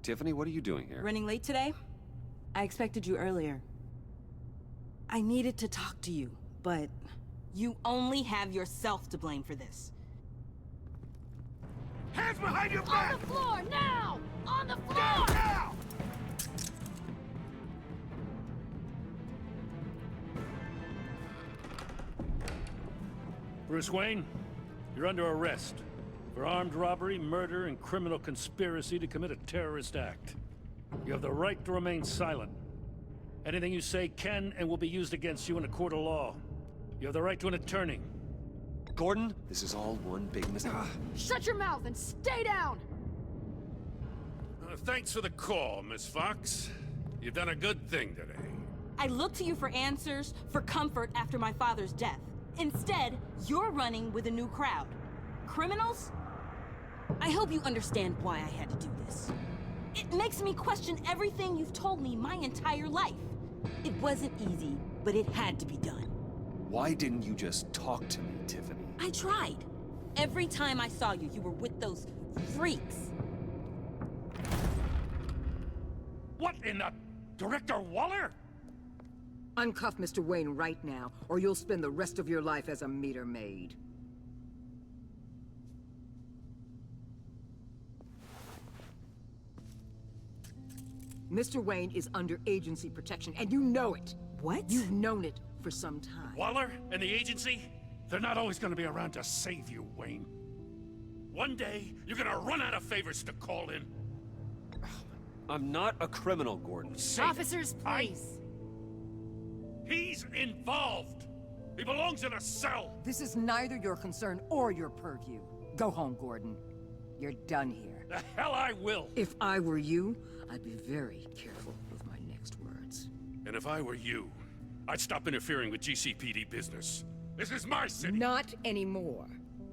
Tiffany, what are you doing here? Running late today? I expected you earlier. I needed to talk to you, but you only have yourself to blame for this. Hands behind your back! On the floor, now! On the floor! Down, now! Bruce Wayne, you're under arrest for armed robbery, murder, and criminal conspiracy to commit a terrorist act. You have the right to remain silent. Anything you say can and will be used against you in a court of law. You have the right to an attorney. Gordon, this is all one big mistake. Shut your mouth and stay down! Thanks for the call, Miss Fox. You've done a good thing today. I looked to you for answers, for comfort after my father's death. Instead, you're running with a new crowd. Criminals? I hope you understand why I had to do this. It makes me question everything you've told me my entire life. It wasn't easy, but it had to be done. Why didn't you just talk to me, Tiffany? I tried. Every time I saw you, you were with those freaks. What in the... Director Waller? Uncuff Mr. Wayne right now, or you'll spend the rest of your life as a meter maid. Mr. Wayne is under agency protection, and you know it. What? You've known it for some time. Waller and the agency? They're not always gonna be around to save you, Wayne. One day, you're gonna run out of favors to call in. I'm not a criminal, Gordon. Officers, please. He's involved! He belongs in a cell! This is neither your concern or your purview. Go home, Gordon. You're done here. The hell I will! If I were you, I'd be very careful with my next words. And if I were you, I'd stop interfering with GCPD business. This is my city! Not anymore.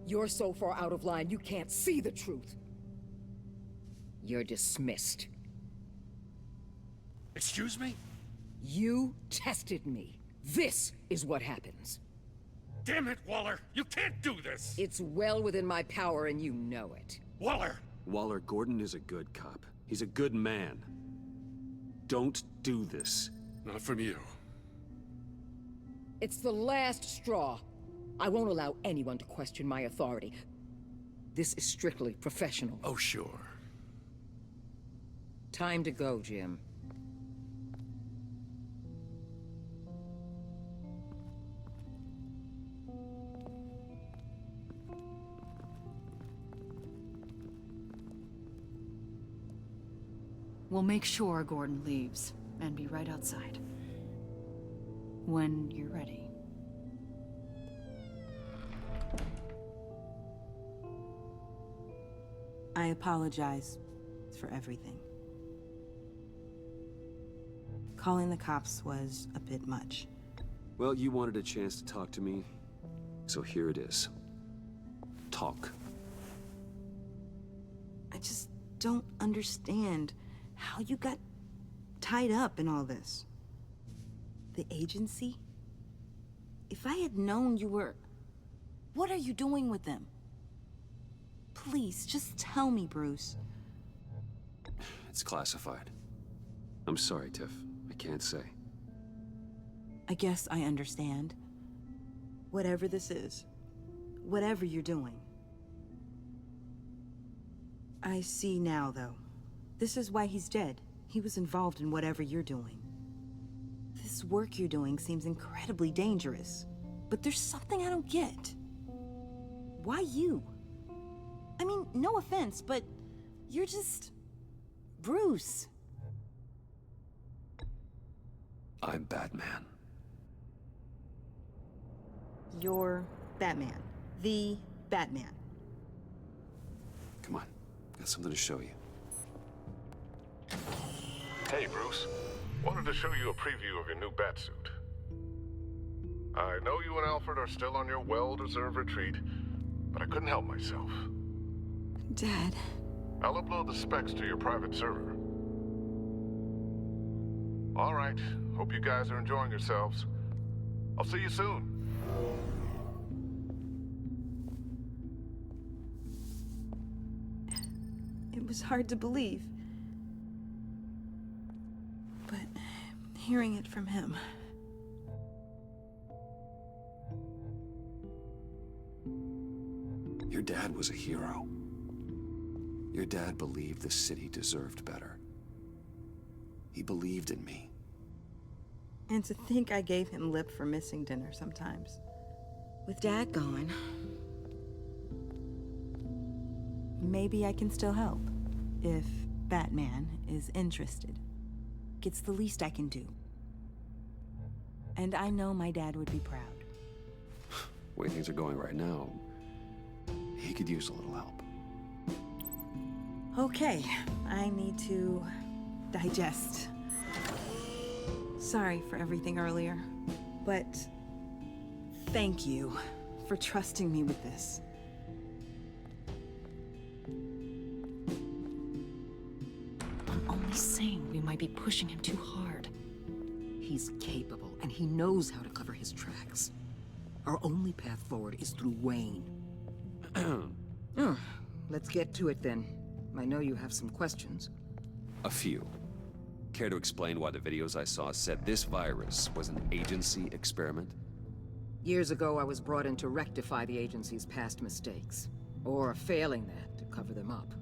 You're so far out of line, you can't see the truth. You're dismissed. Excuse me? You tested me. This is what happens. Damn it, Waller! You can't do this! It's well within my power and you know it. Waller! Waller, Gordon is a good cop. He's a good man. Don't do this. Not from you. It's the last straw. I won't allow anyone to question my authority. This is strictly professional. Oh, sure. Time to go, Jim. We'll make sure Gordon leaves, and be right outside. When you're ready. I apologize for everything. Calling the cops was a bit much. Well, you wanted a chance to talk to me, so here it is. Talk. I just don't understand how you got tied up in all this. The agency? If I had known you were... What are you doing with them? Please, just tell me, Bruce. It's classified. I'm sorry, Tiff. I can't say. I guess I understand. Whatever this is, whatever you're doing. I see now, though. This is why he's dead. He was involved in whatever you're doing. This work you're doing seems incredibly dangerous. But there's something I don't get. Why you? I mean, no offense, but you're just... Bruce. I'm Batman. You're Batman. The Batman. Come on. Got something to show you. Hey, Bruce. Wanted to show you a preview of your new Batsuit. I know you and Alfred are still on your well-deserved retreat, but I couldn't help myself. Dad. I'll upload the specs to your private server. All right. Hope you guys are enjoying yourselves. I'll see you soon. It was hard to believe. hearing it from him. Your dad was a hero. Your dad believed the city deserved better. He believed in me. And to think I gave him lip for missing dinner sometimes. With Dad gone, maybe I can still help. If Batman is interested. It's the least I can do. And I know my dad would be proud. The way things are going right now, he could use a little help. Okay, I need to digest. Sorry for everything earlier, but thank you for trusting me with this. I'm only saying we might be pushing him too hard. He's capable, and he knows how to cover his tracks. Our only path forward is through Wayne. Let's get to it then. I know you have some questions. A few. Care to explain why the videos I saw said this virus was an agency experiment? Years ago, I was brought in to rectify the agency's past mistakes. Or failing that, to cover them up.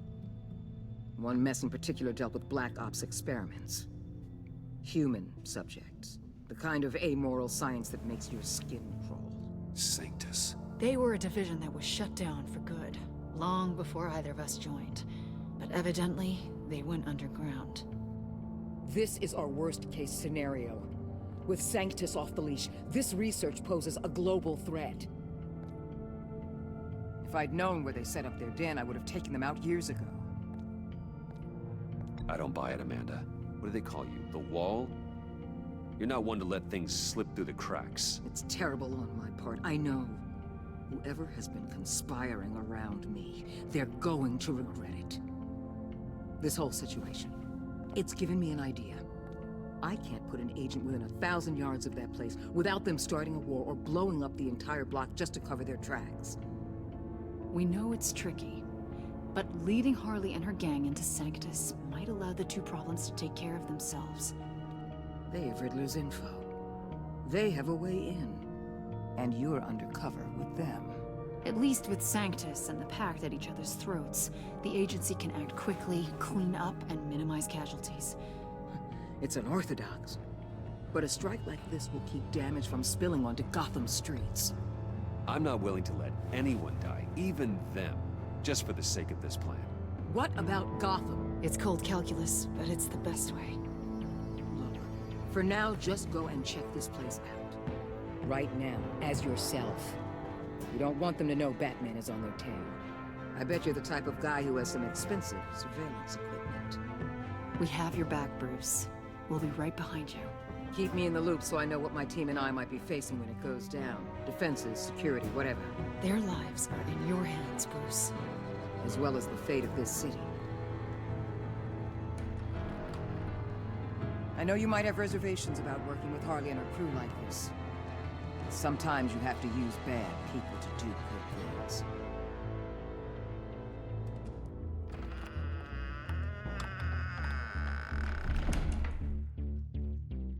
One mess in particular dealt with Black Ops experiments. Human subjects. The kind of amoral science that makes your skin crawl. Sanctus. They were a division that was shut down for good, long before either of us joined. But evidently, they went underground. This is our worst-case scenario. With Sanctus off the leash, this research poses a global threat. If I'd known where they set up their den, I would have taken them out years ago. I don't buy it, Amanda. What do they call you? The Wall? You're not one to let things slip through the cracks. It's terrible on my part, I know. Whoever has been conspiring around me, they're going to regret it. This whole situation, it's given me an idea. I can't put an agent within 1,000 yards of that place without them starting a war or blowing up the entire block just to cover their tracks. We know it's tricky, but leading Harley and her gang into Sanctus might allow the two problems to take care of themselves. They have Riddler's info. They have a way in. And you're undercover with them. At least with Sanctus and the Pact at each other's throats, the agency can act quickly, clean up, and minimize casualties. It's unorthodox. But a strike like this will keep damage from spilling onto Gotham streets. I'm not willing to let anyone die, even them, just for the sake of this plan. What about Gotham? It's cold calculus, but it's the best way. Look, for now, just go and check this place out. Right now, as yourself. You don't want them to know Batman is on their tail. I bet you're the type of guy who has some expensive surveillance equipment. We have your back, Bruce. We'll be right behind you. Keep me in the loop so I know what my team and I might be facing when it goes down. Defenses, security, whatever. Their lives are in your hands, Bruce. As well as the fate of this city. I know you might have reservations about working with Harley and her crew like this. Sometimes you have to use bad people to do good things.